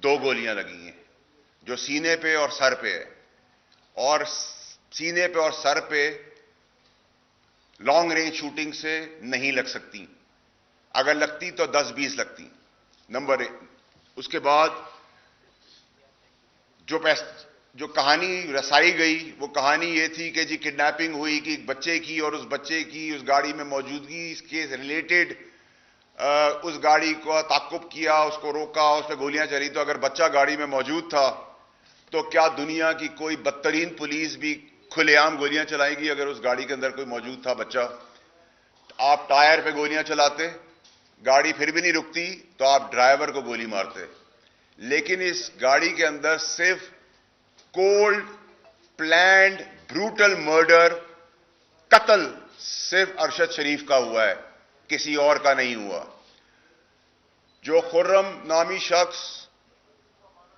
2 گولیاں لگی ہیں جو سینے پہ اور سر پہ ہے، اور سینے پہ اور سر پہ لانگ رینج شوٹنگ سے نہیں لگ سکتی، اگر لگتی تو 10-20 لگتی، نمبر 1۔ اس کے بعد جو کہانی رسائی گئی وہ کہانی یہ تھی کہ جی کڈنیپنگ ہوئی کہ ایک بچے کی، اور اس بچے کی اس گاڑی میں موجودگی اس کے ریلیٹڈ اس گاڑی کو تعقب کیا، اس کو روکا، اس پہ گولیاں چلی۔ تو اگر بچہ گاڑی میں موجود تھا تو کیا دنیا کی کوئی بدترین پولیس بھی کھلے عام گولیاں چلائے گی اگر اس گاڑی کے اندر کوئی موجود تھا بچہ؟ آپ ٹائر پہ گولیاں چلاتے، گاڑی پھر بھی نہیں رکتی تو آپ ڈرائیور کو گولی مارتے، لیکن اس گاڑی کے اندر صرف کولڈ پلانڈ بروٹل مرڈر، قتل صرف ارشد شریف کا ہوا ہے، کسی اور کا نہیں ہوا۔ جو خرم نامی شخص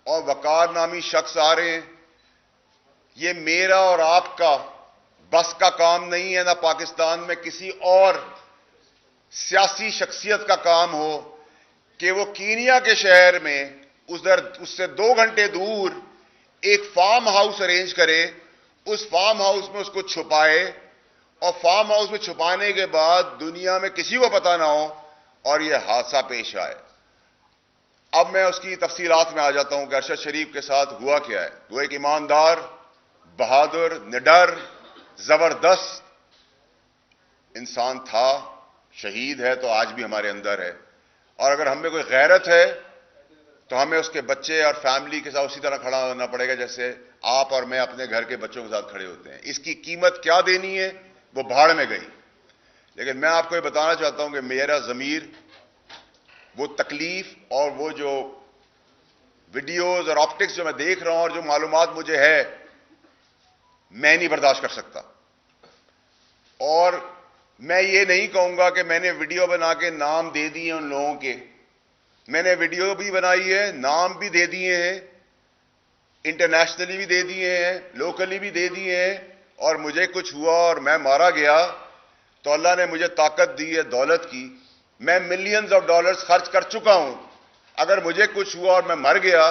اور وقار نامی شخص آ رہے ہیں، یہ میرا اور آپ کا بس کا کام نہیں ہے، نہ پاکستان میں کسی اور سیاسی شخصیت کا کام ہو کہ وہ کینیا کے شہر میں اس سے 2 گھنٹے دور ایک فارم ہاؤس ارینج کرے، اس فارم ہاؤس میں اس کو چھپائے، اور فارم ہاؤس میں چھپانے کے بعد دنیا میں کسی کو پتہ نہ ہو اور یہ حادثہ پیش آئے۔ اب میں اس کی تفصیلات میں آ جاتا ہوں کہ ارشد شریف کے ساتھ ہوا کیا ہے۔ وہ ایک ایماندار، بہادر، نڈر، زبردست انسان تھا، شہید ہے تو آج بھی ہمارے اندر ہے، اور اگر ہم میں کوئی غیرت ہے تو ہمیں اس کے بچے اور فیملی کے ساتھ اسی طرح کھڑا ہونا پڑے گا جیسے آپ اور میں اپنے گھر کے بچوں کے ساتھ کھڑے ہوتے ہیں۔ اس کی قیمت کیا دینی ہے وہ بھاڑ میں گئی، لیکن میں آپ کو یہ بتانا چاہتا ہوں کہ میرا ضمیر وہ تکلیف اور وہ جو ویڈیوز اور آپٹکس جو میں دیکھ رہا ہوں اور جو معلومات مجھے ہے، میں نہیں برداشت کر سکتا۔ اور میں یہ نہیں کہوں گا کہ میں نے ویڈیو بنا کے نام دے دیے ان لوگوں کے، میں نے ویڈیو بھی بنائی ہے، نام بھی دے دیے ہیں، انٹرنیشنلی بھی دے دیے ہیں، لوکلی بھی دے دیے ہیں، اور مجھے کچھ ہوا اور میں مارا گیا تو اللہ نے مجھے طاقت دی ہے دولت کی، میں ملینز آف ڈالرز خرچ کر چکا ہوں۔ اگر مجھے کچھ ہوا اور میں مر گیا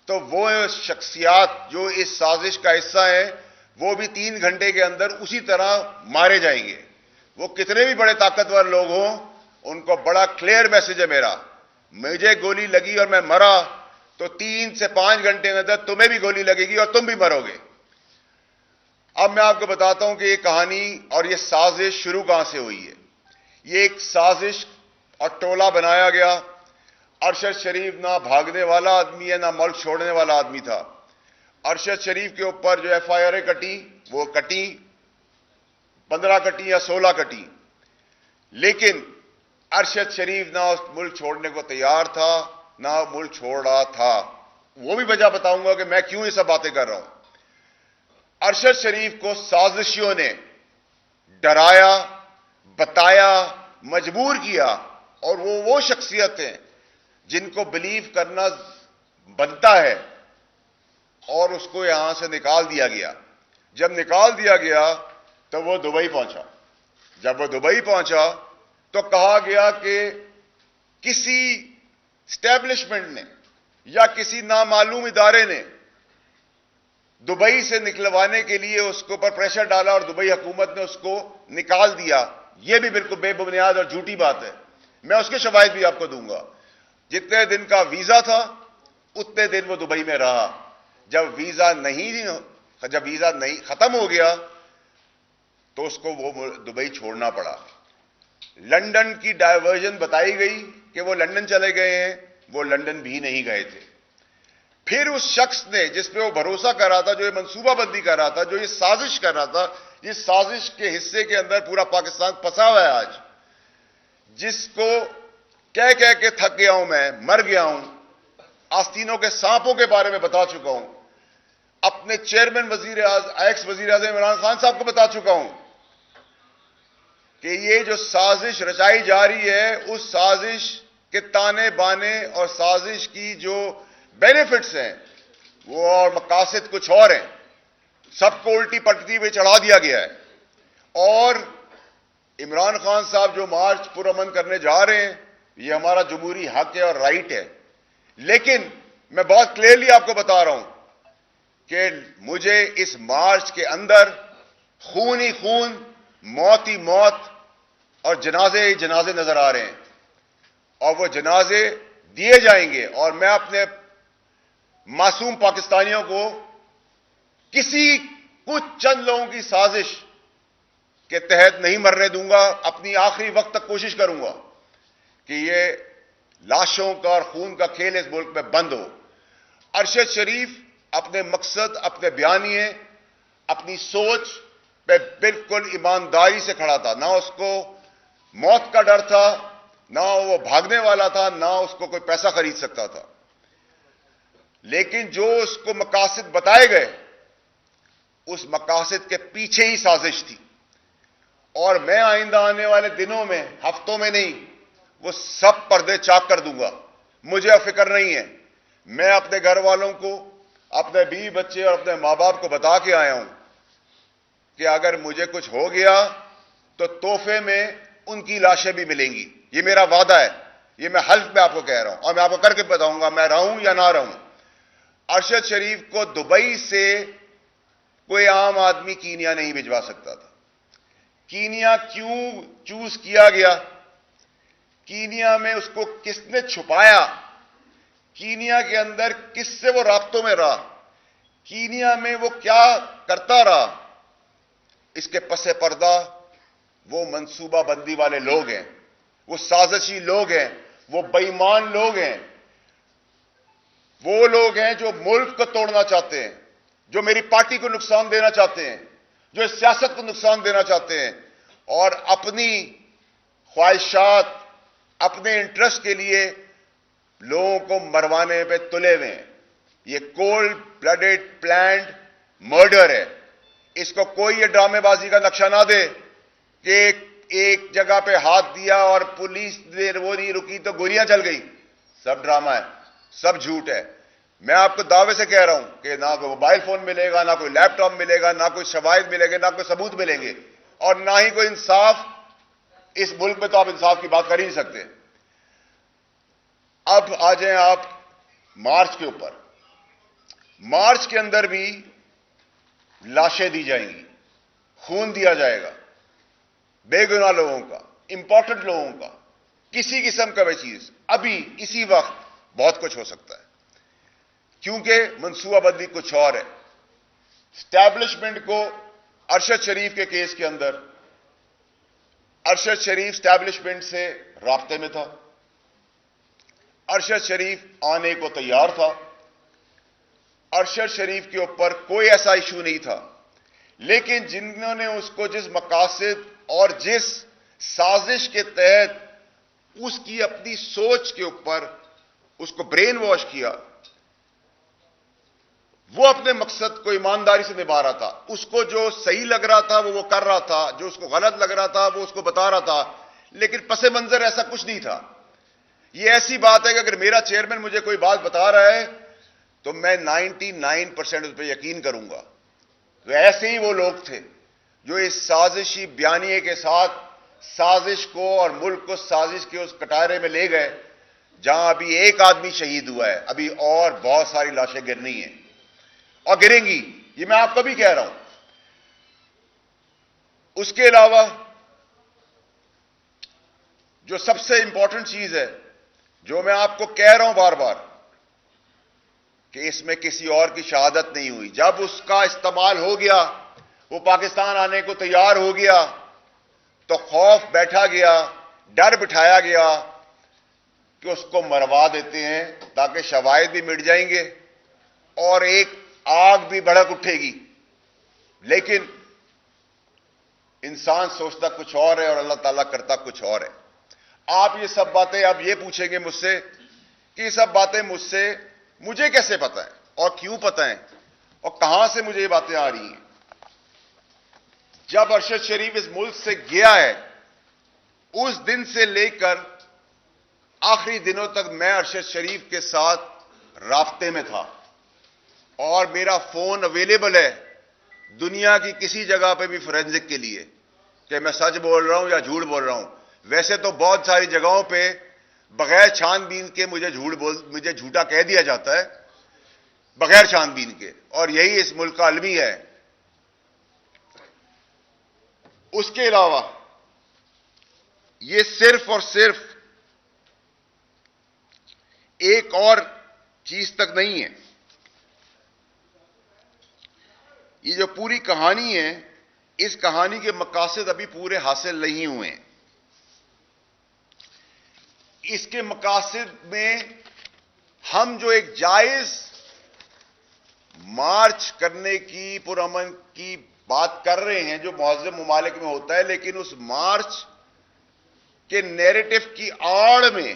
تو وہ شخصیات جو اس سازش کا حصہ ہیں وہ بھی 3 گھنٹے کے اندر اسی طرح مارے جائیں گے۔ وہ کتنے بھی بڑے طاقتور لوگ ہوں، ان کو بڑا کلیئر میسج ہے میرا، مجھے گولی لگی اور میں مرا تو 3 سے 5 گھنٹے کے اندر تمہیں بھی گولی لگے گی اور تم بھی مرو گے۔ اب میں آپ کو بتاتا ہوں کہ یہ کہانی اور یہ سازش شروع کہاں سے ہوئی ہے۔ یہ ایک سازش اور ٹولہ بنایا گیا۔ ارشد شریف نہ بھاگنے والا آدمی ہے نہ ملک چھوڑنے والا آدمی تھا۔ ارشد شریف کے اوپر جو ایف آئی آر کٹی وہ کٹی، 15 کٹی یا 16 کٹی، لیکن ارشد شریف نہ اس ملک چھوڑنے کو تیار تھا نہ ملک چھوڑ رہا تھا۔ وہ بھی وجہ بتاؤں گا کہ میں کیوں یہ سب باتیں کر رہا ہوں۔ ارشد شریف کو سازشیوں نے ڈرایا، بتایا، مجبور کیا، اور وہ شخصیت ہیں جن کو بلیو کرنا بنتا ہے، اور اس کو یہاں سے نکال دیا گیا۔ جب نکال دیا گیا تو وہ دبئی پہنچا۔ جب وہ دبئی پہنچا تو کہا گیا کہ کسی اسٹیبلشمنٹ نے یا کسی نامعلوم ادارے نے دبئی سے نکلوانے کے لیے اس کے اوپر پریشر ڈالا اور دبئی حکومت نے اس کو نکال دیا۔ یہ بھی بالکل بے بنیاد اور جھوٹی بات ہے، میں اس کے شواہد بھی آپ کو دوں گا۔ جتنے دن کا ویزا تھا اتنے دن وہ دبئی میں رہا۔ جب ویزا نہیں ختم ہو گیا تو اس کو وہ دبئی چھوڑنا پڑا۔ لندن کی ڈائیورژن بتائی گئی کہ وہ لندن چلے گئے ہیں، وہ لندن بھی نہیں گئے تھے۔ پھر اس شخص نے جس پہ وہ بھروسہ کر رہا تھا، جو یہ منصوبہ بندی کر رہا تھا، جو یہ سازش کر رہا تھا، اس سازش کے حصے کے اندر پورا پاکستان پھنسا ہوا ہے آج، جس کو کہہ کے تھک گیا ہوں، میں مر گیا ہوں، آستینوں کے سانپوں کے بارے میں بتا چکا ہوں، اپنے چیئرمین ایکس وزیر اعظم عمران خان صاحب کو بتا چکا ہوں کہ یہ جو سازش رچائی جا رہی ہے، اس سازش کے تانے بانے اور سازش کی جو بینیفٹس ہیں وہ اور مقاصد کچھ اور ہیں، سب کو الٹی پٹتی پہ چڑھا دیا گیا ہے۔ اور عمران خان صاحب جو مارچ پرامن کرنے جا رہے ہیں، یہ ہمارا جمہوری حق ہے اور رائٹ ہے، لیکن میں بہت کلیئرلی آپ کو بتا رہا ہوں کہ مجھے اس مارچ کے اندر خون ہی خون، موت ہی موت اور جنازے ہی جنازے نظر آ رہے ہیں، اور وہ جنازے دیے جائیں گے، اور میں اپنے معصوم پاکستانیوں کو کسی کچھ چند لوگوں کی سازش کے تحت نہیں مرنے دوں گا. اپنی آخری وقت تک کوشش کروں گا کہ یہ لاشوں کا اور خون کا کھیل اس ملک میں بند ہو. ارشد شریف اپنے مقصد، اپنے بیانیے، اپنی سوچ پہ بالکل ایمانداری سے کھڑا تھا. نہ اس کو موت کا ڈر تھا، نہ وہ بھاگنے والا تھا، نہ اس کو کوئی پیسہ خرید سکتا تھا. لیکن جو اس کو مقاصد بتائے گئے، اس مقاصد کے پیچھے ہی سازش تھی. اور میں آئندہ آنے والے دنوں میں، ہفتوں میں نہیں، وہ سب پردے چاک کر دوں گا. مجھے فکر نہیں ہے. میں اپنے گھر والوں کو، اپنے بیوی بچے اور اپنے ماں باپ کو بتا کے آیا ہوں کہ اگر مجھے کچھ ہو گیا تو تحفے میں ان کی لاشیں بھی ملیں گی. یہ میرا وعدہ ہے. یہ میں حلف میں آپ کو کہہ رہا ہوں، اور میں آپ کو کر کے بتاؤں گا، میں رہوں یا نہ رہوں. ارشد شریف کو دبئی سے کوئی عام آدمی کینیا نہیں بھجوا سکتا تھا. کینیا کیوں چوز کیا گیا؟ کینیا میں اس کو کس نے چھپایا؟ کینیا کے اندر کس سے وہ رابطوں میں رہا؟ کینیا میں وہ کیا کرتا رہا؟ اس کے پس پردہ وہ منصوبہ بندی والے لوگ ہیں، وہ سازشی لوگ ہیں، وہ بے ایمان لوگ ہیں، وہ لوگ ہیں جو ملک کو توڑنا چاہتے ہیں، جو میری پارٹی کو نقصان دینا چاہتے ہیں، جو اس سیاست کو نقصان دینا چاہتے ہیں، اور اپنی خواہشات، اپنے انٹرسٹ کے لیے لوگوں کو مروانے پہ تلے ہوئے ہیں. یہ کولڈ بلڈڈ پلانڈ مرڈر ہے. اس کو کوئی یہ ڈرامے بازی کا نقشہ نہ دے کہ ایک جگہ پہ ہاتھ دیا اور پولیس نے وہ نہیں رکی تو گولیاں چل گئی. سب ڈرامہ ہے، سب جھوٹ ہے. میں آپ کو دعوے سے کہہ رہا ہوں کہ نہ کوئی موبائل فون ملے گا، نہ کوئی لیپ ٹاپ ملے گا، نہ کوئی شواہد ملے گے، نہ کوئی ثبوت ملیں گے، اور نہ ہی کوئی انصاف. اس ملک میں تو آپ انصاف کی بات کر ہی نہیں سکتے. اب آ جائیں آپ مارچ کے اوپر. مارچ کے اندر بھی لاشیں دی جائیں گی، خون دیا جائے گا، بے گناہ لوگوں کا، امپورٹنٹ لوگوں کا. کسی قسم کا بھی چیز ابھی اسی وقت بہت کچھ ہو سکتا ہے، کیونکہ منصوبہ بندی کچھ اور ہے. اسٹیبلشمنٹ کو ارشد شریف کے کیس کے اندر، ارشد شریف اسٹیبلشمنٹ سے رابطے میں تھا، ارشد شریف آنے کو تیار تھا، ارشد شریف کے اوپر کوئی ایسا ایشو نہیں تھا. لیکن جنہوں نے اس کو جس مقاصد اور جس سازش کے تحت اس کی اپنی سوچ کے اوپر اس کو برین واش کیا، وہ اپنے مقصد کو ایمانداری سے نبھا رہا تھا. اس کو جو صحیح لگ رہا تھا وہ کر رہا تھا، جو اس کو غلط لگ رہا تھا وہ اس کو بتا رہا تھا. لیکن پس منظر ایسا کچھ نہیں تھا. یہ ایسی بات ہے کہ اگر میرا چیئرمین مجھے کوئی بات بتا رہا ہے تو میں 99% اس پہ یقین کروں گا. تو ایسے ہی وہ لوگ تھے جو اس سازشی بیانیے کے ساتھ سازش کو اور ملک کو سازش کے اس کٹارے میں لے گئے جہاں ابھی ایک آدمی شہید ہوا ہے. ابھی اور بہت ساری لاشیں گرنی ہیں اور گریں گی، یہ میں آپ کو بھی کہہ رہا ہوں. اس کے علاوہ جو سب سے امپورٹنٹ چیز ہے، جو میں آپ کو کہہ رہا ہوں بار بار، کہ اس میں کسی اور کی شہادت نہیں ہوئی. جب اس کا استعمال ہو گیا، وہ پاکستان آنے کو تیار ہو گیا، تو خوف بیٹھا گیا، ڈر بٹھایا گیا کہ اس کو مروا دیتے ہیں تاکہ شواہد بھی مٹ جائیں گے اور ایک آگ بھی بھڑک اٹھے گی. لیکن انسان سوچتا کچھ اور ہے اور اللہ تعالیٰ کرتا کچھ اور ہے. آپ یہ سب باتیں آپ یہ پوچھیں گے مجھ سے کہ یہ سب باتیں مجھے کیسے پتہ ہیں اور کیوں پتہ ہیں اور کہاں سے مجھے یہ باتیں آ رہی ہیں. جب ارشد شریف اس ملک سے گیا ہے، اس دن سے لے کر آخری دنوں تک میں ارشد شریف کے ساتھ رابطے میں تھا، اور میرا فون اویلیبل ہے دنیا کی کسی جگہ پہ بھی فورینزک کے لیے کہ میں سچ بول رہا ہوں یا جھوٹ بول رہا ہوں. ویسے تو بہت ساری جگہوں پہ بغیر چھان بین کے مجھے جھوٹا کہہ دیا جاتا ہے، بغیر چھان بین کے، اور یہی اس ملک کا المی ہے۔ اس کے علاوہ یہ صرف اور صرف ایک اور چیز تک نہیں ہے، یہ جو پوری کہانی ہے، اس کہانی کے مقاصد ابھی پورے حاصل نہیں ہوئے ہیں۔ اس کے مقاصد میں ہم جو ایک جائز مارچ کرنے کی، پرامن کی بات کر رہے ہیں، جو مہذب ممالک میں ہوتا ہے، لیکن اس مارچ کے نیریٹو کی آڑ میں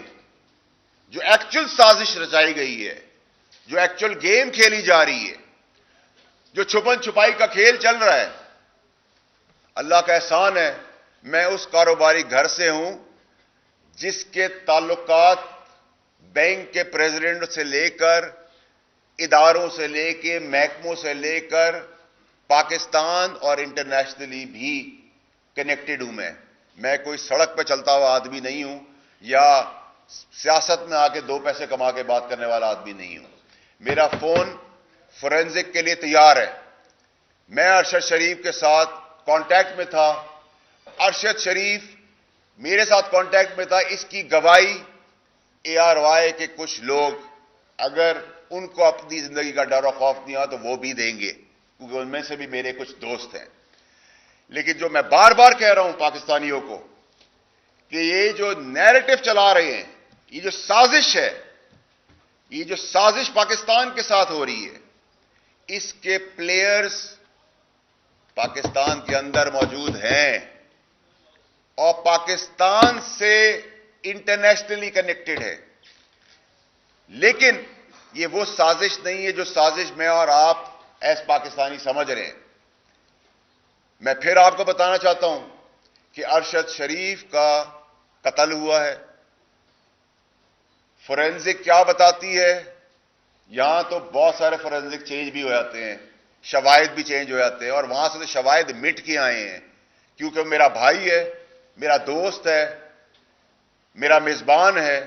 جو ایکچوئل سازش رچائی گئی ہے، جو ایکچوئل گیم کھیلی جا رہی ہے، جو چھپن چھپائی کا کھیل چل رہا ہے، اللہ کا احسان ہے میں اس کاروباری گھر سے ہوں جس کے تعلقات بینک کے پریزیڈنٹ سے لے کر، اداروں سے لے کے، محکموں سے لے کر، پاکستان اور انٹرنیشنلی بھی کنیکٹڈ ہوں۔ میں کوئی سڑک پہ چلتا ہوا آدمی نہیں ہوں، یا سیاست میں آ کے دو پیسے کما کے بات کرنے والا آدمی نہیں ہوں۔ میرا فون فورینزک کے لیے تیار ہے۔ میں ارشد شریف کے ساتھ کانٹیکٹ میں تھا، ارشد شریف میرے ساتھ کانٹیکٹ میں تھا۔ اس کی گواہی ARY کے کچھ لوگ، اگر ان کو اپنی زندگی کا ڈر و خوف نہیں آ تو وہ بھی دیں گے، کیونکہ ان میں سے بھی میرے کچھ دوست ہیں۔ لیکن جو میں بار بار کہہ رہا ہوں پاکستانیوں کو، کہ یہ جو نیریٹو چلا رہے ہیں، یہ جو سازش ہے، یہ جو سازش پاکستان کے ساتھ ہو رہی ہے، اس کے پلیئرز پاکستان کے اندر موجود ہیں اور پاکستان سے انٹرنیشنلی کنیکٹڈ ہے۔ لیکن یہ وہ سازش نہیں ہے جو سازش میں اور آپ ایس پاکستانی سمجھ رہے ہیں۔ میں پھر آپ کو بتانا چاہتا ہوں کہ ارشد شریف کا قتل ہوا ہے۔ فورینزک کیا بتاتی ہے؟ یہاں تو بہت سارے فورینزک چینج بھی ہو جاتے ہیں، شواہد بھی چینج ہو جاتے ہیں، اور وہاں سے تو شواہد مٹ کے آئے ہیں، کیونکہ میرا بھائی ہے، میرا دوست ہے، میرا میزبان ہے،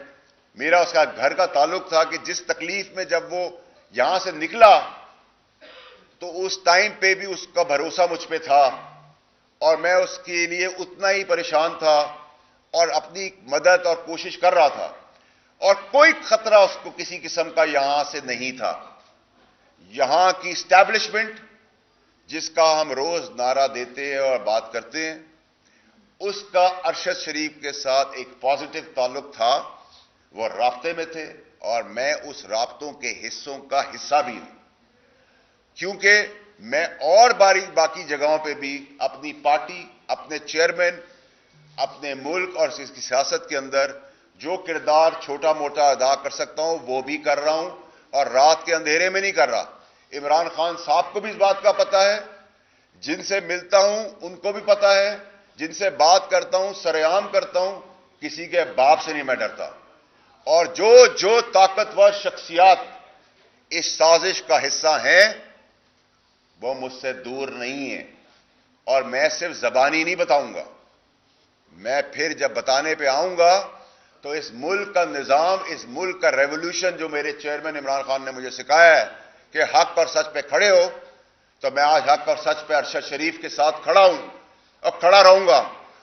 میرا اس کا گھر کا تعلق تھا، کہ جس تکلیف میں جب وہ یہاں سے نکلا تو اس ٹائم پہ بھی اس کا بھروسہ مجھ پہ تھا، اور میں اس کے لیے اتنا ہی پریشان تھا اور اپنی مدد اور کوشش کر رہا تھا، اور کوئی خطرہ اس کو کسی قسم کا یہاں سے نہیں تھا۔ یہاں کی اسٹیبلشمنٹ جس کا ہم روز نعرہ دیتے ہیں اور بات کرتے ہیں، اس کا ارشد شریف کے ساتھ ایک پازیٹو تعلق تھا، وہ رابطے میں تھے، اور میں اس رابطوں کے حصوں کا حصہ بھی ہوں، کیونکہ میں اور باقی جگہوں پہ بھی اپنی پارٹی، اپنے چیئرمین، اپنے ملک اور اس کی سیاست کے اندر جو کردار چھوٹا موٹا ادا کر سکتا ہوں وہ بھی کر رہا ہوں، اور رات کے اندھیرے میں نہیں کر رہا۔ عمران خان صاحب کو بھی اس بات کا پتہ ہے، جن سے ملتا ہوں ان کو بھی پتہ ہے، جن سے بات کرتا ہوں، سرعام کرتا ہوں، کسی کے باپ سے نہیں میں ڈرتا۔ اور جو طاقتور شخصیات اس سازش کا حصہ ہیں وہ مجھ سے دور نہیں ہیں، اور میں صرف زبانی نہیں بتاؤں گا، میں پھر جب بتانے پہ آؤں گا تو اس ملک کا نظام، اس ملک کا ریولوشن جو میرے چیئرمین عمران خان نے مجھے سکھایا ہے کہ حق اور سچ پہ کھڑے ہو، تو میں آج حق اور سچ پہ ارشد شریف کے ساتھ کھڑا ہوں اور کھڑا رہوں گا،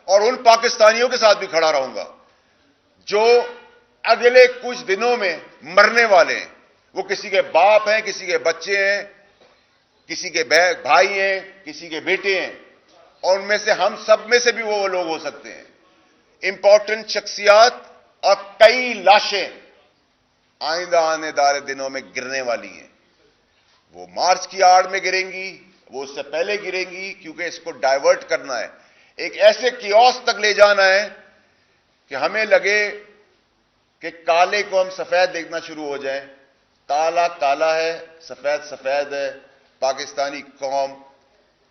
اور ان پاکستانیوں کے ساتھ بھی کھڑا رہوں گا جو اگلے کچھ دنوں میں مرنے والے ہیں۔ وہ کسی کے باپ ہیں، کسی کے بچے ہیں، کسی کے بھائی ہیں، کسی کے بیٹے ہیں، اور ان میں سے ہم سب میں سے بھی وہ لوگ ہو سکتے ہیں۔ امپورٹنٹ شخصیات اور کئی لاشیں آئندہ آنے والے دنوں میں گرنے والی ہیں۔ وہ مارچ کی آڑ میں گریں گی، وہ اس سے پہلے گریں گی، کیونکہ اس کو ڈائیورٹ کرنا ہے، ایک ایسے کیوس تک لے جانا ہے کہ ہمیں لگے کہ کالے کو ہم سفید دیکھنا شروع ہو جائیں۔ کالا کالا ہے، سفید سفید ہے، پاکستانی قوم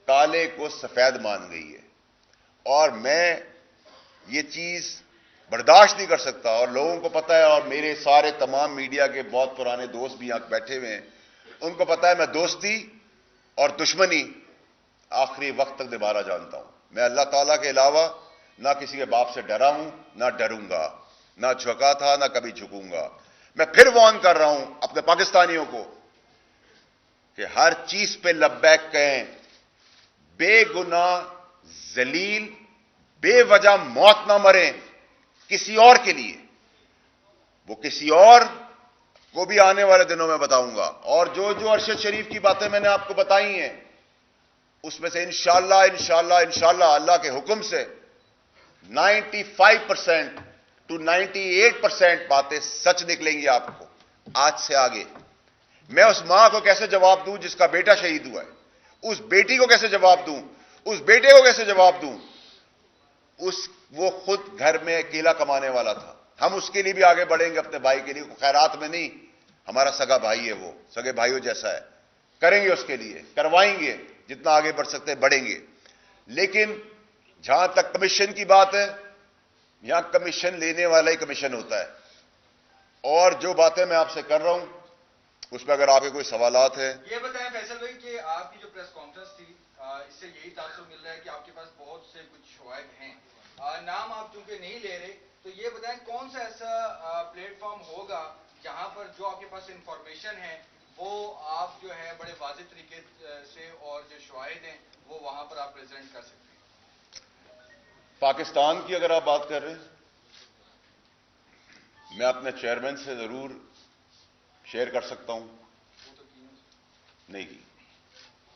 کالے کو سفید مان گئی ہے، اور میں یہ چیز برداشت نہیں کر سکتا، اور لوگوں کو پتہ ہے، اور میرے سارے تمام میڈیا کے بہت پرانے دوست بھی یہاں بیٹھے ہوئے ہیں، ان کو پتہ ہے میں دوستی اور دشمنی آخری وقت تک نبھانا جانتا ہوں۔ میں اللہ تعالیٰ کے علاوہ نہ کسی کے باپ سے ڈرا ہوں، نہ ڈروں گا۔ نہ جھکا تھا نہ کبھی جھکوں گا. میں پھر وارن کر رہا ہوں اپنے پاکستانیوں کو کہ ہر چیز پہ لبیک کہیں. بے گناہ ذلیل بے وجہ موت نہ مریں کسی اور کے لیے. وہ کسی اور کو بھی آنے والے دنوں میں بتاؤں گا. اور جو ارشد شریف کی باتیں میں نے آپ کو بتائی ہیں اس میں سے انشاءاللہ اللہ کے حکم سے 95% to 98% باتیں سچ نکلیں گی آپ کو. آج سے آگے میں اس ماں کو کیسے جواب دوں جس کا بیٹا شہید ہوا ہے؟ اس بیٹی کو کیسے جواب دوں؟ اس بیٹے کو کیسے جواب دوں؟ وہ خود گھر میں اکیلا کمانے والا تھا. ہم اس کے لیے بھی آگے بڑھیں گے اپنے بھائی کے لیے. خیرات میں نہیں, ہمارا سگا بھائی ہے, وہ سگے بھائیوں جیسا ہے. کریں گے اس کے لیے, کروائیں گے, جتنا آگے بڑھ سکتے بڑھیں گے. لیکن جہاں تک کمیشن کی بات ہے, یہاں کمیشن لینے والا ہی کمیشن ہوتا ہے. اور جو باتیں میں آپ سے کر رہا ہوں اس پہ اگر آپ کے کوئی سوالات ہیں. یہ بتائیں فیصل بھائی کہ آپ کی جو پریس کانفرنس تھی اس سے یہی تاثر مل رہا ہے کہ آپ کے پاس بہت سے کچھ شواہد ہیں. نام آپ چونکہ نہیں لے رہے تو یہ بتائیں کون سا ایسا پلیٹ فارم ہوگا جہاں پر جو آپ کے پاس انفارمیشن ہے وہ آپ جو ہے بڑے واضح طریقے سے اور جو شواہد ہیں وہ وہاں پر آپ پریزنٹ کر سکتے ہیں؟ پاکستان کی اگر آپ بات کر رہے ہیں, میں اپنے چیئرمین سے ضرور شیئر کر سکتا ہوں. نہیں کی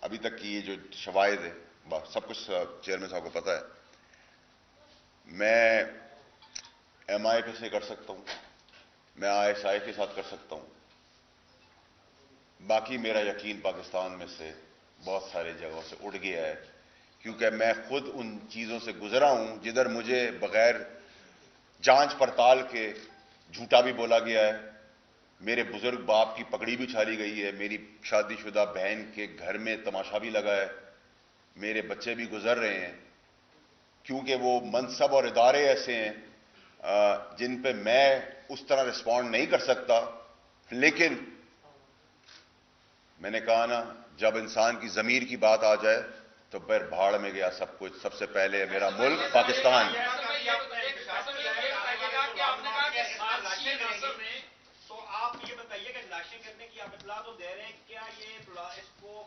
ابھی تک کی یہ جو شواہد ہے سب کچھ چیئرمین صاحب کو پتا ہے. میں ایم آئی کے سے کر سکتا ہوں, میں آئی ایس آئی کے ساتھ کر سکتا ہوں. باقی میرا یقین پاکستان میں سے بہت سارے جگہوں سے اڑ گیا ہے, کیونکہ میں خود ان چیزوں سے گزرا ہوں جدھر مجھے بغیر جانچ پڑتال کے جھوٹا بھی بولا گیا ہے. میرے بزرگ باپ کی پگڑی بھی چھالی گئی ہے, میری شادی شدہ بہن کے گھر میں تماشا بھی لگا ہے, میرے بچے بھی گزر رہے ہیں, کیونکہ وہ منصب اور ادارے ایسے ہیں جن پہ میں اس طرح رسپونڈ نہیں کر سکتا. لیکن میں نے کہا نا, جب انسان کی ضمیر کی بات آ جائے تو پھر بھاڑ میں گیا سب کچھ. سب سے پہلے میرا ملک پاکستان. تو آپ یہ بتائیے کہ لاشیں کرنے کی آپ اطلاع تو دے رہے ہیں, کیا یہ اس کو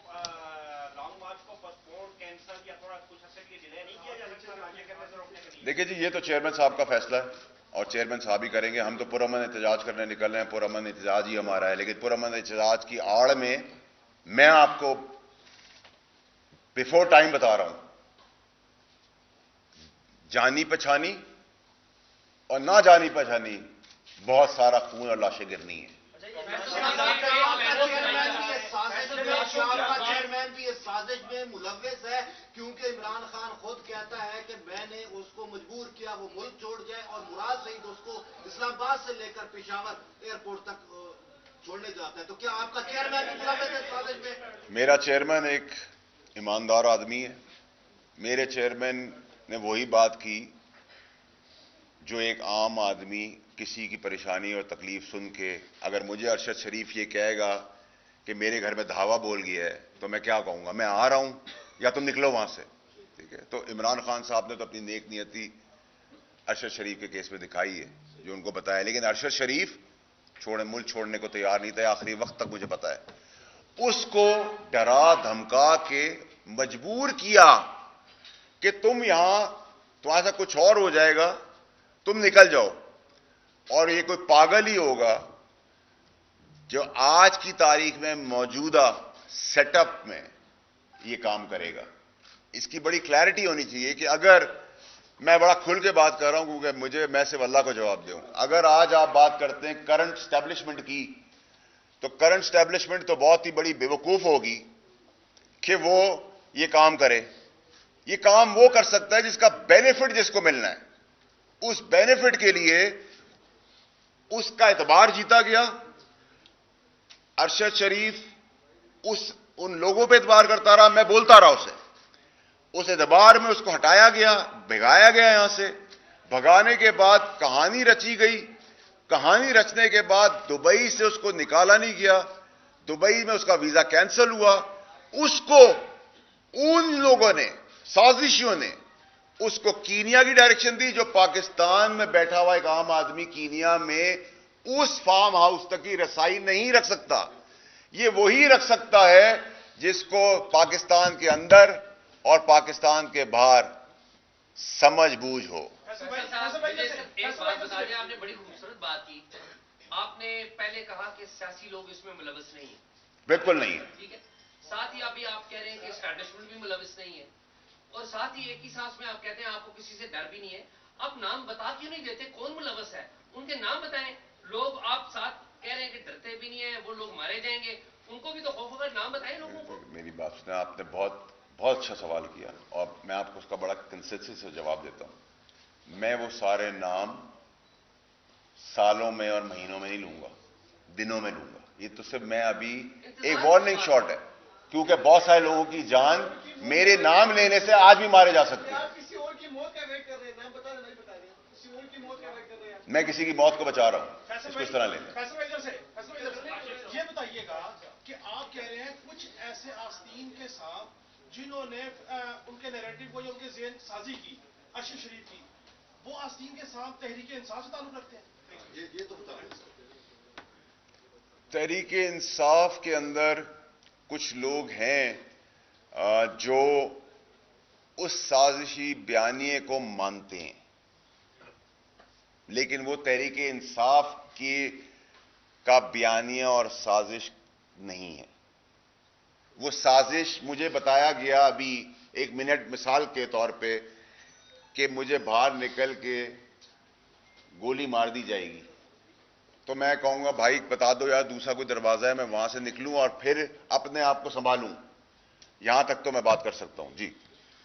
لانگ مارچ کو پوسٹپون کینسل یا تھوڑا کچھ عرصے کے لیے ڈیلے نہیں کیا جا سکتا لاشیں کرنے سے روکنے کے لیے؟ دیکھیے جی, یہ تو چیئرمین صاحب کا فیصلہ ہے اور چیئرمین صاحب ہی کریں گے. ہم تو پرامن احتجاج کرنے نکل رہے ہیں, پرامن احتجاج ہی ہمارا ہے. لیکن پرامن احتجاج کی آڑ میں میں آپ کو بیفور ٹائم بتا رہا ہوں, جانی پہچانی اور نہ جانی پہچانی بہت سارا خون اور لاشیں گرنی ہیں. چیئرمین بھی اس سازش میں ملوث ہے, کیونکہ عمران خان خود کہتا ہے کہ میں نے اس کو مجبور کیا وہ ملک چھوڑ جائے, اور مراد سعید اس کو اسلام آباد سے لے کر پشاور ایئرپورٹ تک چھوڑنے جاتا ہے. تو کیا آپ کا چیئرمین بھی ملوث ہے اس سازش میں؟ میرا چیئرمین ایک ایماندار آدمی ہے. میرے چیئرمین نے وہی بات کی جو ایک عام آدمی کسی کی پریشانی اور تکلیف سن کے, اگر مجھے ارشد شریف یہ کہے گا کہ میرے گھر میں دھاوا بول گیا ہے تو میں کیا کہوں گا؟ میں آ رہا ہوں یا تم نکلو وہاں سے. ٹھیک ہے, تو عمران خان صاحب نے تو اپنی نیک نیتی ارشد شریف کے کیس میں دکھائی ہے جو ان کو بتایا, لیکن ارشد شریف ملک چھوڑنے کو تیار نہیں تھا آخری وقت تک, مجھے پتا ہے. اس کو ڈرا دھمکا کے مجبور کیا کہ تم یہاں تمہارے ساتھ کچھ اور ہو جائے گا, تم نکل جاؤ. اور یہ کوئی پاگل ہی ہوگا جو آج کی تاریخ میں موجودہ سیٹ اپ میں یہ کام کرے گا. اس کی بڑی کلیئرٹی ہونی چاہیے کہ اگر میں بڑا کھل کے بات کر رہا ہوں کیونکہ میں صرف اللہ کو جواب دوں. اگر آج آپ بات کرتے ہیں کرنٹ اسٹیبلشمنٹ کی, تو کرنٹ اسٹیبلشمنٹ تو بہت ہی بڑی بیوقوف ہوگی کہ وہ یہ کام کرے. یہ کام وہ کر سکتا ہے جس کا بینیفٹ جس کو ملنا ہے. اس بینیفٹ کے لیے اس کا اعتبار جیتا گیا. ارشد شریف ان لوگوں پہ اعتبار کرتا رہا, میں بولتا رہا اسے, اس اعتبار میں اس کو ہٹایا گیا, بھگایا گیا یہاں سے. بھگانے کے بعد کہانی رچی گئی. کہانی رچنے کے بعد دبئی سے اس کو نکالا نہیں گیا, دبئی میں اس کا ویزا کینسل ہوا. اس کو ان لوگوں نے, سازشیوں نے اس کو کینیا کی ڈائریکشن دی. جو پاکستان میں بیٹھا ہوا ایک عام آدمی کینیا میں اس فارم ہاؤس تک کی رسائی نہیں رکھ سکتا. یہ وہی رکھ سکتا ہے جس کو پاکستان کے اندر اور پاکستان کے باہر سمجھ بوجھ ہو. ایک بات بتا دیں, آپ نے بڑی خوبصورت بات کی. آپ نے پہلے کہا کہ سیاسی لوگ اس میں ملوث نہیں ہیں. بالکل نہیں ہے. ٹھیک ہے. ساتھ ہی ابھی آپ کہہ رہے ہیں کہ اسٹیبلشمنٹ بھی ملوث نہیں ہے, اور ساتھ ہی ایک ہی سانس میں آپ کہتے ہیں آپ کو کسی سے ڈر بھی نہیں ہے. آپ نام بتا کیوں نہیں دیتے کون ملوث ہے؟ ان کے نام بتائیں. لوگ آپ ساتھ کہہ رہے ہیں کہ ڈرتے بھی نہیں ہیں, وہ لوگ مارے جائیں گے, ان کو بھی تو خوف ہوگا. نام بتائیں لوگوں کو. میری بات سنیں, آپ نے بہت اچھا سوال کیا, اور میں آپ کو اس کا بڑا کنسسٹنسی سے جواب دیتا ہوں. میں وہ سارے نام سالوں میں اور مہینوں میں نہیں لوں گا, دنوں میں لوں گا. یہ تو صرف میں ابھی ایک وارننگ شاٹ ہے, کیونکہ بہت سارے لوگوں کی جان میرے نام لینے سے آج بھی مارے جا سکتے ہیں. میں کسی کی موت کو بچا رہا ہوں, اس کو اس طرح لیں گے. یہ بتائیے گا کہ آپ کہہ رہے ہیں کچھ ایسے آستین کے ساتھ جنہوں نے ان کے نیریٹو کو یا ان کے ذہن سازی کی ارشد شریف کی, وہ آستین کے ساتھ تحریک انصاف سے تعلق رکھتے ہیں. یہ تو بتا رہے. تحریک انصاف کے اندر کچھ لوگ ہیں جو اس سازشی بیانیے کو مانتے ہیں, لیکن وہ تحریک انصاف کا بیانیہ اور سازش نہیں ہے. وہ سازش مجھے بتایا گیا ابھی 1 منٹ مثال کے طور پہ کہ مجھے باہر نکل کے گولی مار دی جائے گی, تو میں کہوں گا بھائی بتا دو یار دوسرا کوئی دروازہ ہے, میں وہاں سے نکلوں اور پھر اپنے آپ کو سنبھالوں. یہاں تک تو میں بات کر سکتا ہوں. جی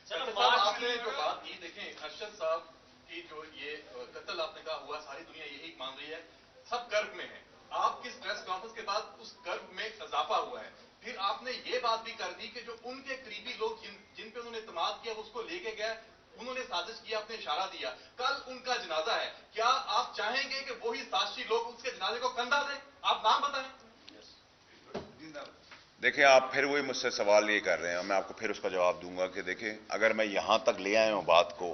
آپ نے جو بات کی, دیکھیں ارشد صاحب کی جو یہ قتل آپ نے کہا ہوا, ساری دنیا یہی مان رہی ہے, سب کرب میں ہے. آپ کی پریس کانفرنس کے بعد اس کرب میں اضافہ ہوا ہے. پھر آپ نے یہ بات بھی کر دی کہ جو ان کے قریبی لوگ جن پہ انہوں نے اعتماد کیا وہ اس کو لے کے گئے, انہوں نے سازش کیا, اپنے اشارہ دیا. کل ان کا جنازہ ہے, کیا آپ چاہیں گے کہ وہی سازشی لوگ اس کے جنازے کو کندھا دیں؟ آپ نام بتائیں. دیکھیں, آپ پھر وہی مجھ سے سوال یہ کر رہے ہیں, میں آپ کو پھر اس کا جواب دوں گا کہ دیکھیں اگر میں یہاں تک لے آیا ہوں بات کو,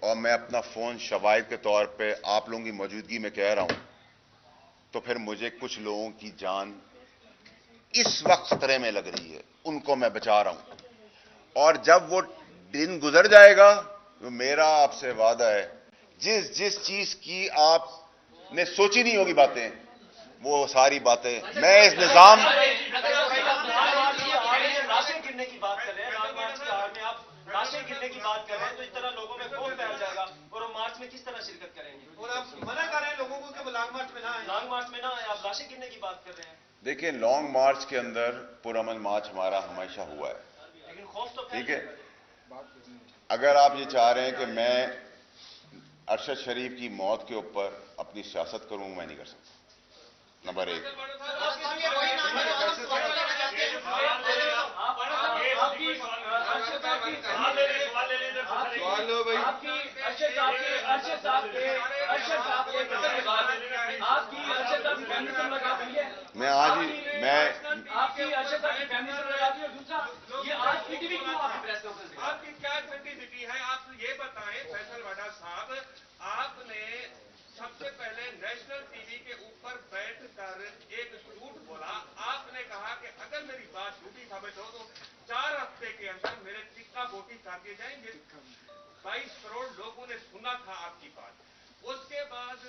اور میں اپنا فون شواہد کے طور پہ آپ لوگوں کی موجودگی میں کہہ رہا ہوں, تو پھر مجھے کچھ لوگوں کی جان اس وقت خطرے میں لگ رہی ہے, ان کو میں بچا رہا ہوں. اور جب وہ دن گزر جائے گا تو میرا آپ سے وعدہ ہے جس چیز کی آپ نے سوچی نہیں ہوگی باتیں, وہ ساری باتیں میں اس نظام لاشیں گرنے کی بات کر رہے ہیں, لانگ مارچ کے آڑ میں آپ لاشیں گرنے کی بات کر رہے ہیں, تو اس طرح لوگوں میں خوف پھیل جائے گا, اور وہ مارچ میں کس طرح شرکت کریں گے؟ اور آپ منع کر رہے ہیں لوگوں کو کہ وہ لانگ مارچ میں نہ آئیں. لانگ مارچ میں نہ آئیں, آپ لاشیں گرنے کی بات کر رہے ہیں. دیکھیں لانگ مارچ کے اندر پرامن مارچ ہمارا ہمیشہ ہوا ہے, لیکن خوف تو ٹھیک ہے. اگر آپ یہ چاہ رہے ہیں کہ میں ارشد شریف کی موت کے اوپر اپنی سیاست کروں, میں نہیں کر سکتا. نمبر 1. میں آج ہی آپ کی ارشد صاحب کی فیملی سے لگاتی ہے, اور دوسرا یہ آج پی ٹی وی کیوں آپ کی پریس کانفرنس ہے؟ آپ کی کیا ایکٹیویٹی ہے, آپ یہ بتائیں فیصل واڈا صاحب, آپ نے سب سے پہلے نیشنل ٹی وی کے اوپر بیٹھ کر ایک جھوٹ بولا. آپ نے کہا کہ اگر میری بات جھوٹی ثابت ہو تو 4 ہفتے کے اندر میرے ٹکا بوٹی کر دیے جائیں گے. 22 کروڑ لوگوں نے سنا تھا آپ کی بات. اس کے بعد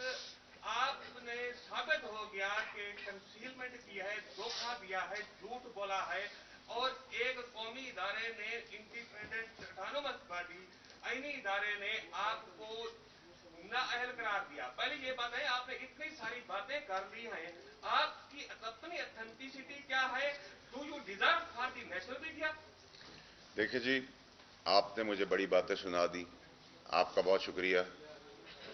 آپ نے ثابت ہو گیا کہ کنسیلمنٹ کی ہے, دھوکہ دیا ہے, جھوٹ بولا ہے, اور ایک قومی ادارے نے انڈیپینڈنٹ اٹانومس باڈی آئینی ادارے نے آپ کو نااہل قرار دیا. پہلے یہ بات ہے, آپ نے اتنی ساری باتیں کر لی ہیں, آپ کی اپنی اتھینٹسٹی کیا ہے؟ Do you deserve for the national media? دیکھیں جی, آپ نے مجھے بڑی باتیں سنا دی, آپ کا بہت شکریہ.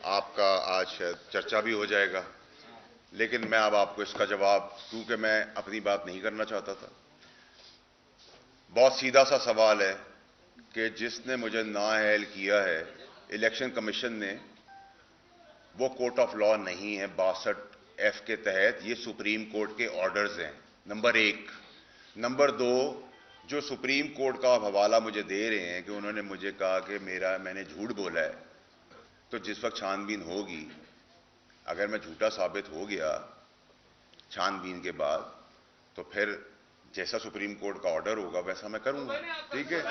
آپ کا آج شاید چرچا بھی ہو جائے گا, لیکن میں اب آپ کو اس کا جواب, کیونکہ میں اپنی بات نہیں کرنا چاہتا تھا. بہت سیدھا سا سوال ہے کہ جس نے مجھے نااہل کیا ہے الیکشن کمیشن نے, وہ کورٹ آف لا نہیں ہے 62F کے تحت, یہ سپریم کورٹ کے آرڈرز ہیں. نمبر 1. نمبر 2, جو سپریم کورٹ کا حوالہ مجھے دے رہے ہیں کہ انہوں نے مجھے کہا کہ میں نے جھوٹ بولا ہے، تو جس وقت چھان بین ہوگی، اگر میں جھوٹا ثابت ہو گیا چھان بین کے بعد، تو پھر جیسا سپریم کورٹ کا آرڈر ہوگا ویسا میں کروں گا. ٹھیک ہے؟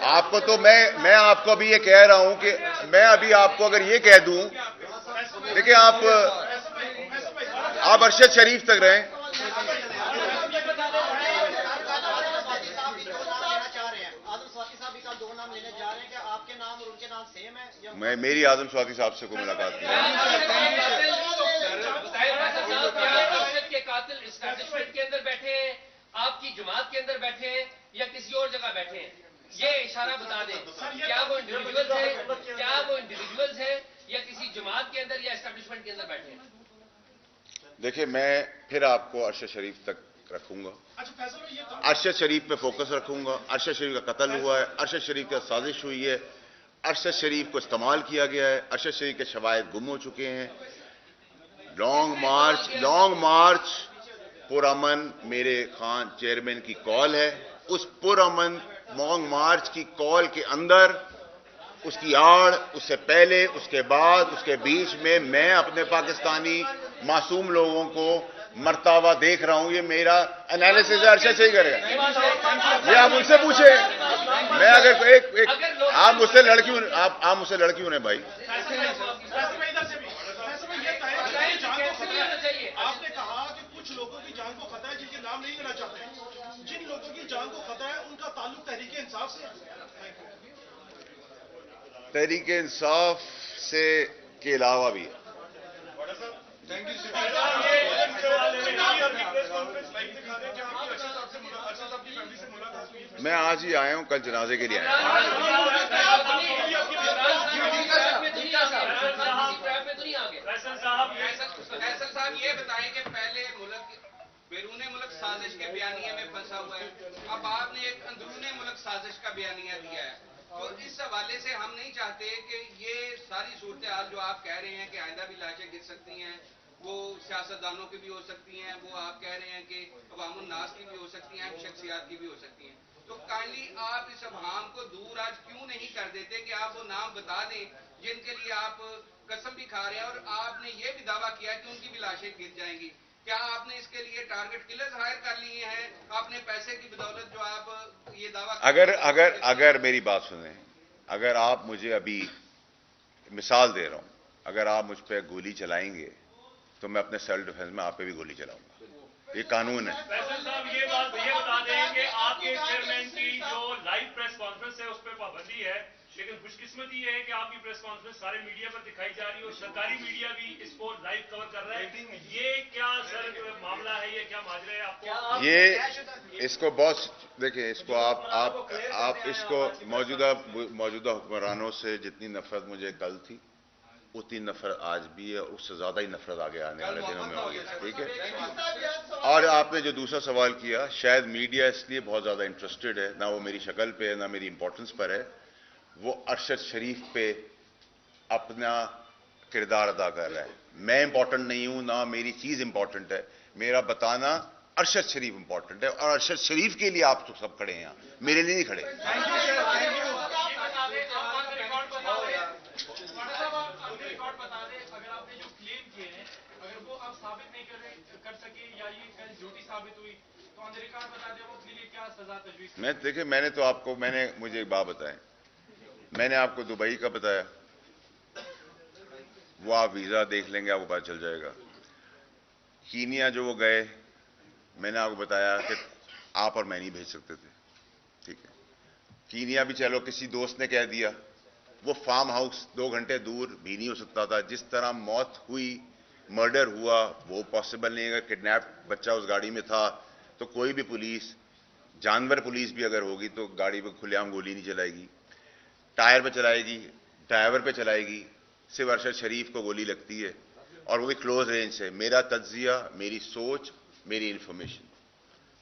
آپ کو تو میں آپ کو ابھی یہ کہہ رہا ہوں کہ میں ابھی آپ کو اگر یہ کہہ دوں، دیکھیں آپ ارشد شریف تک رہیں. میری اعظم سواتی صاحب سے کوئی ملاقات نہیں. کے قاتل اسٹیبلشمنٹ کے اندر بیٹھے ہیں، آپ کی جماعت کے اندر بیٹھے ہیں، یا کسی اور جگہ بیٹھے ہیں؟ یہ اشارہ بتا دیں. کیا وہ انڈیویجولز ہیں یا کسی جماعت کے اندر یا اسٹیبلشمنٹ کے اندر بیٹھے ہیں؟ دیکھیں میں پھر آپ کو ارشد شریف تک رکھوں گا. ارشد شریف پہ فوکس رکھوں گا. ارشد شریف کا قتل ہوا ہے، ارشد شریف کا سازش ہوئی ہے، ارشد شریف کو استعمال کیا گیا ہے، ارشد شریف کے شواہد گم ہو چکے ہیں. لانگ مارچ پرامن میرے خان چیئرمین کی کال ہے. اس پرامن لانگ مارچ کی کال کے اندر اس کی آڑ، اس سے پہلے، اس کے بعد، اس کے بیچ میں اپنے پاکستانی معصوم لوگوں کو مرتا ہوا دیکھ رہا ہوں. یہ میرا انالیسس ہے. ارشد صحیح کرے گا. یہ آپ ان سے پوچھیں. میں اگر آپ مجھ سے لڑکی ہونے بھائی. آپ نے کہا کہ کچھ لوگوں کی جان کو خطرہ ہے جن کے نام نہیں لینا چاہتے. جن لوگوں کی جان کو خطرہ ہے ان کا تعلق تحریک انصاف سے ہے. تحریک انصاف سے کے علاوہ بھی ہے. میں آج ہی آیا ہوں، کل جنازے کے لیے آیا ہوں. فیصل صاحب یہ بتائیں کہ پہلے ملک بیرون ملک سازش کے بیانیے میں پھنسا ہوا ہے، اب آپ نے ایک اندرون ملک سازش کا بیانیہ دیا ہے، تو اس حوالے سے ہم نہیں چاہتے کہ یہ ساری صورتحال جو آپ کہہ رہے ہیں کہ آئندہ بھی لاشیں گر سکتی ہیں، وہ سیاستدانوں کی بھی ہو سکتی ہیں، وہ آپ کہہ رہے ہیں کہ عوام الناس کی بھی ہو سکتی ہیں، شخصیات کی بھی ہو سکتی ہیں، تو کائنڈلی آپ اس ابہام کو دور آج کیوں نہیں کر دیتے کہ آپ وہ نام بتا دیں جن کے لیے آپ قسم بھی کھا رہے ہیں، اور آپ نے یہ بھی دعویٰ کیا ہے کہ ان کی بھی لاشیں گر جائیں گی. کیا آپ نے اس کے لیے ٹارگٹ کلرز ہائر کر لیے ہیں اپنے پیسے کی بدولت جو آپ یہ دعویٰ اگر میری بات سنیں، اگر آپ مجھے ابھی مثال دے رہا ہوں، اگر آپ مجھ پہ گولی چلائیں گے تو میں اپنے سیلف ڈیفنس میں آپ پہ بھی گولی چلاؤں گا. یہ قانون ہے. فیصل صاحب یہ بتا دیں کہ آپ کے چیئرمین کی جو لائیو پریس کانفرنس ہے اس پہ پابندی ہے، لیکن خوش قسمتی یہ ہے کہ آپ کی پریس کانفرنس سارے میڈیا پر دکھائی جا رہی ہے اور سرکاری میڈیا بھی اس کو لائیو کور کر رہا ہے. یہ کیا سر معاملہ ہے، یہ کیا ماجرا ہے؟ آپ کو یہ اس کو بہت دیکھیں، اس کو آپ اس کو موجودہ حکمرانوں سے جتنی نفرت مجھے کل تھی اتنی نفرت آج بھی ہے، اور اس سے زیادہ ہی نفرت آگے آنے والے دنوں میں ہوگی. ٹھیک ہے؟ اور آپ نے جو دوسرا سوال کیا، شاید میڈیا اس لیے بہت زیادہ انٹرسٹڈ ہے، نہ وہ میری شکل پہ ہے نہ میری امپورٹنس پر ہے، وہ ارشد شریف پہ اپنا کردار ادا کر رہا ہے. میں امپورٹنٹ نہیں ہوں، نہ میری چیز امپورٹنٹ ہے. میرا بتانا ارشد شریف امپورٹنٹ ہے، اور ارشد شریف کے لیے آپ تو سب کھڑے ہیں، میرے لیے نہیں کھڑے. اگر آپ نے جو کلیم کیے ہیں اگر وہ آپ ثابت نہیں کر سکے یا یہ جھوٹی ثابت ہوئی تو آن ریکارڈ بتا دیں وہ کے لیے کیا سزا تجویز. دیکھیں مجھے ایک بات بتائیں، میں نے آپ کو دبئی کا بتایا، وہ آپ ویزا دیکھ لیں گے، آپ کو پتہ چل جائے گا. کینیا جو وہ گئے، میں نے آپ کو بتایا کہ آپ اور میں نہیں بھیج سکتے تھے. ٹھیک ہے؟ کینیا بھی چلو کسی دوست نے کہہ دیا، وہ فارم ہاؤس 2 گھنٹے دور بھی نہیں ہو سکتا تھا. جس طرح موت ہوئی، مرڈر ہوا، وہ پاسبل نہیں ہے. اگر کڈنیپ بچہ اس گاڑی میں تھا تو کوئی بھی پولیس، جانور پولیس بھی اگر ہوگی تو گاڑی پہ کھلے عام گولی نہیں چلائے گی، ٹائر پہ چلائے گی، ڈرائیور پہ چلائے گی. صرف ارشد شریف کو گولی لگتی ہے، اور وہ بھی کلوز رینج سے. میرا تجزیہ، میری سوچ، میری انفارمیشن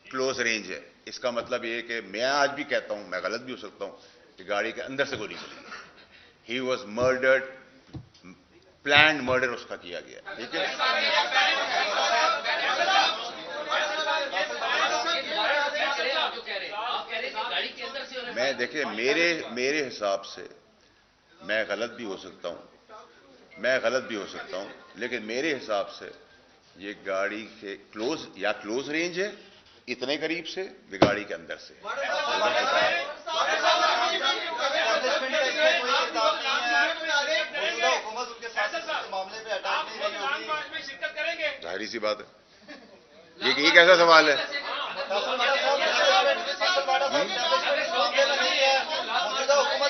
کلوز رینج ہے. اس کا مطلب یہ ہے کہ میں آج بھی کہتا ہوں، میں غلط بھی ہو سکتا ہوں، کہ گاڑی کے اندر سے گولی چلی. He was murdered, planned murder اس کا کیا گیا. ٹھیک ہے؟ آپ جو کہہ رہے ہیں میں دیکھیں میرے حساب سے میں غلط بھی ہو سکتا ہوں لیکن میرے حساب سے یہ گاڑی کے کلوز رینج ہے اتنے قریب سے گاڑی کے اندر سے. ظاہری سی بات ہے یہ کیسا سوال ہے؟ حکومت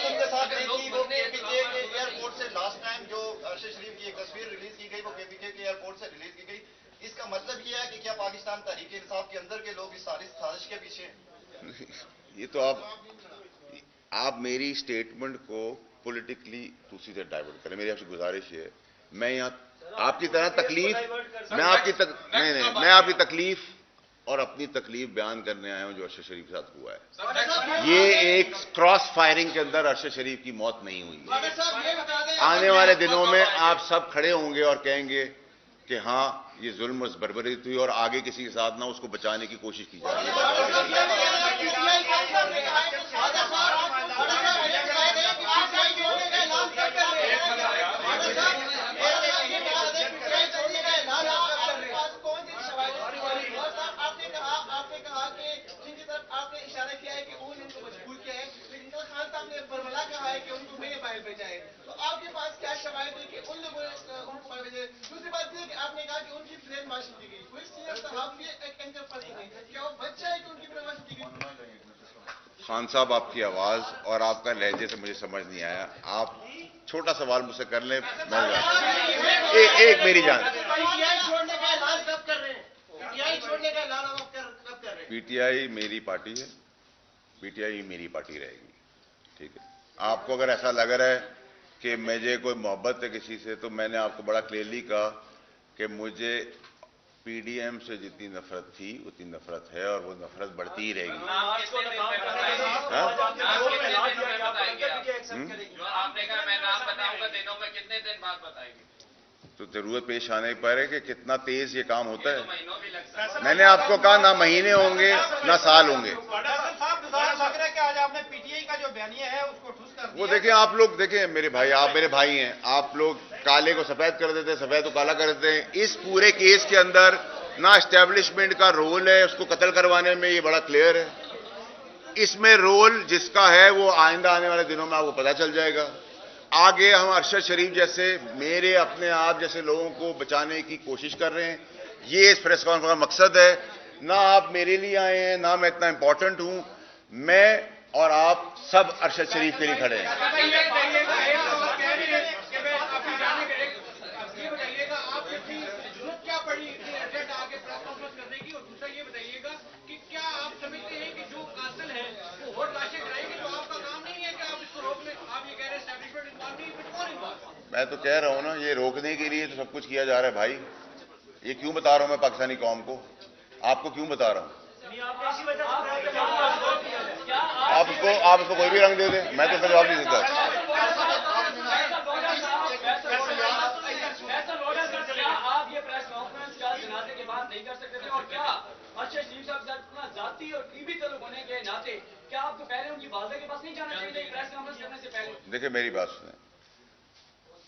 ان کے ساتھ نہیں تھی. وہ کے پی جے کے ایئرپورٹ سے لاسٹ ٹائم جو ارشد شریف کی ایک تصویر ریلیز کی گئی وہ کے پی جے کے ایئرپورٹ سے ریلیز کی گئی. اس کا مطلب یہ ہے کہ کیا پاکستان تحریک انصاف کے اندر کے لوگ اس ساری سازش کے پیچھے ہیں؟ یہ تو آپ میری اسٹیٹمنٹ کو پولیٹیکلی دوسری طرف ڈائیورٹ کریں. میری آپ سے گزارش ہے میں یہاں آپ کی طرح تکلیف میں آپ کی تکلیف اور اپنی تکلیف بیان کرنے آیا ہوں جو ارشد شریف کے ساتھ ہوا ہے. یہ ایک کراس فائرنگ کے اندر ارشد شریف کی موت نہیں ہوئی ہے. آنے والے دنوں میں آپ سب کھڑے ہوں گے اور کہیں گے کہ ہاں یہ ظلم و بربریت ہوئی اور آگے کسی کے ساتھ نہ اس کو بچانے کی کوشش کی جا رہی ہے. تو آپ کے پاس کیا شواہد ہے کہ ان لوگوں نے ان کو بھیجے؟ دوسری بات یہ کہ آپ نے کہا کہ ان کی فریب معاشی کی گئی. کوئی سینئر صحافی ایک اینکر پرسن ہے, کیا وہ بچہ ہے کہ ان کی فریب معاشی کی گئی؟ خان صاحب آپ کی آواز اور آپ کا لہجے سے مجھے سمجھ نہیں آیا. آپ چھوٹا سوال مجھ سے کر لیں. ایک میری جان پی ٹی آئی میری پارٹی ہے, پی ٹی آئی میری پارٹی رہے گی. ٹھیک ہے, آپ کو اگر ایسا لگ رہا ہے کہ مجھے کوئی محبت ہے کسی سے تو میں نے آپ کو بڑا کلیئرلی کہا کہ مجھے پی ڈی ایم سے جتنی نفرت تھی اتنی نفرت ہے اور وہ نفرت بڑھتی ہی رہے گی. تو ضرورت پیش آنے پر ہے کہ کتنا تیز یہ کام ہوتا ہے. میں نے آپ کو کہا نہ مہینے ہوں گے نہ سال ہوں گے. وہ دیکھیں آپ لوگ دیکھیں میرے بھائی, آپ میرے بھائی ہیں, آپ لوگ کالے کو سفید کر دیتے ہیں, سفید کو کالا کر دیتے ہیں. اس پورے کیس کے اندر نہ اسٹیبلشمنٹ کا رول ہے اس کو قتل کروانے میں, یہ بڑا کلیئر ہے. اس میں رول جس کا ہے وہ آئندہ آنے والے دنوں میں آپ کو پتہ چل جائے گا. آگے ہم ارشد شریف جیسے میرے اپنے آپ جیسے لوگوں کو بچانے کی کوشش کر رہے ہیں. یہ اس پریس کانفرنس کا مقصد ہے. نہ آپ میرے لیے آئے ہیں نہ میں اتنا امپورٹنٹ ہوں. میں اور آپ سب ارشد شریف کے لیے کھڑے ہیں. میں تو کہہ رہا ہوں نا, یہ روکنے کے لیے تو سب کچھ کیا جا رہا ہے بھائی. یہ کیوں بتا رہا ہوں میں پاکستانی قوم کو, آپ کو کیوں بتا رہا ہوں؟ آپ اس کو کوئی بھی رنگ دے دیں, میں تو جواب نہیں دیتا. آپ یہ پریس کانفرنس کا جنازے کے بعد نہیں کر سکتے تھے, اور کیا ارشد شریف صاحب کے ساتھ اتنا ذاتی اور ٹی وی تعلق ہونے کے ناطے کیا آپ کو پہلے ان کی والدہ کے پاس نہیں جانا چاہیے پریس کانفرنس کرنے سے پہلے؟ دیکھیں میری بات سنیں,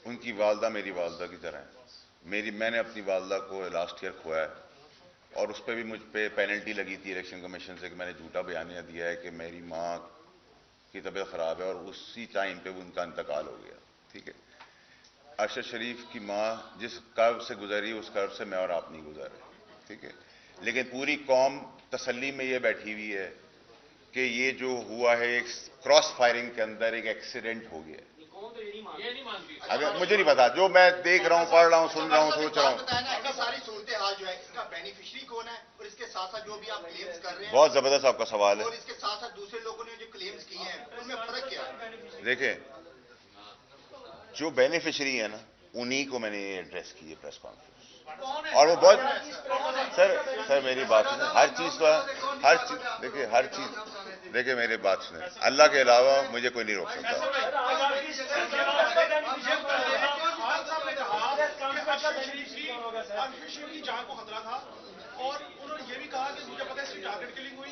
ان کی والدہ میری والدہ کی طرح ہے. میں نے اپنی والدہ کو لاسٹ ایئر کھویا ہے اور اس پہ بھی مجھ پہ پینلٹی لگی تھی الیکشن کمیشن سے کہ میں نے جھوٹا بیانیہ دیا ہے کہ میری ماں کی طبیعت خراب ہے, اور اسی ٹائم پہ ان کا انتقال ہو گیا. ٹھیک ہے, ارشد شریف کی ماں جس کرب سے گزری اس کرب سے میں اور آپ نہیں گزرے. ٹھیک ہے, لیکن پوری قوم تسلی میں یہ بیٹھی ہوئی ہے کہ یہ جو ہوا ہے ایک کراس فائرنگ کے اندر ایک ایکسیڈنٹ ہو گیا. اگر مجھے نہیں پتا, جو میں دیکھ رہا ہوں, پڑھ رہا ہوں, سن رہا ہوں, سوچ رہا ہوں. ساری صورتحال جو ہے اس کا بینیفیشری کون ہے, اور اس کے ساتھ ساتھ جو بھی آپ کلیمز کر رہے ہیں, بہت زبردست آپ کا سوال ہے. اور اس کے ساتھ ساتھ دوسرے لوگوں نے جو کلیمز کیے ہیں ان میں فرق کیا ہے؟ دیکھیں جو بینیفیشری ہے نا انہی کو میں نے ایڈریس کی ہے پریس کانفرنس, اور وہ بہت سر میری بات سنیں, ہر چیز کا ہر چیز دیکھیں میری بات سنیں, اللہ کے علاوہ مجھے کوئی نہیں روک سکتا. کی جان کو خطرہ تھا, اور انہوں نے یہ بھی کہا کہ مجھے پتا ہے اس کی ٹارگٹ کلنگ ہوئی.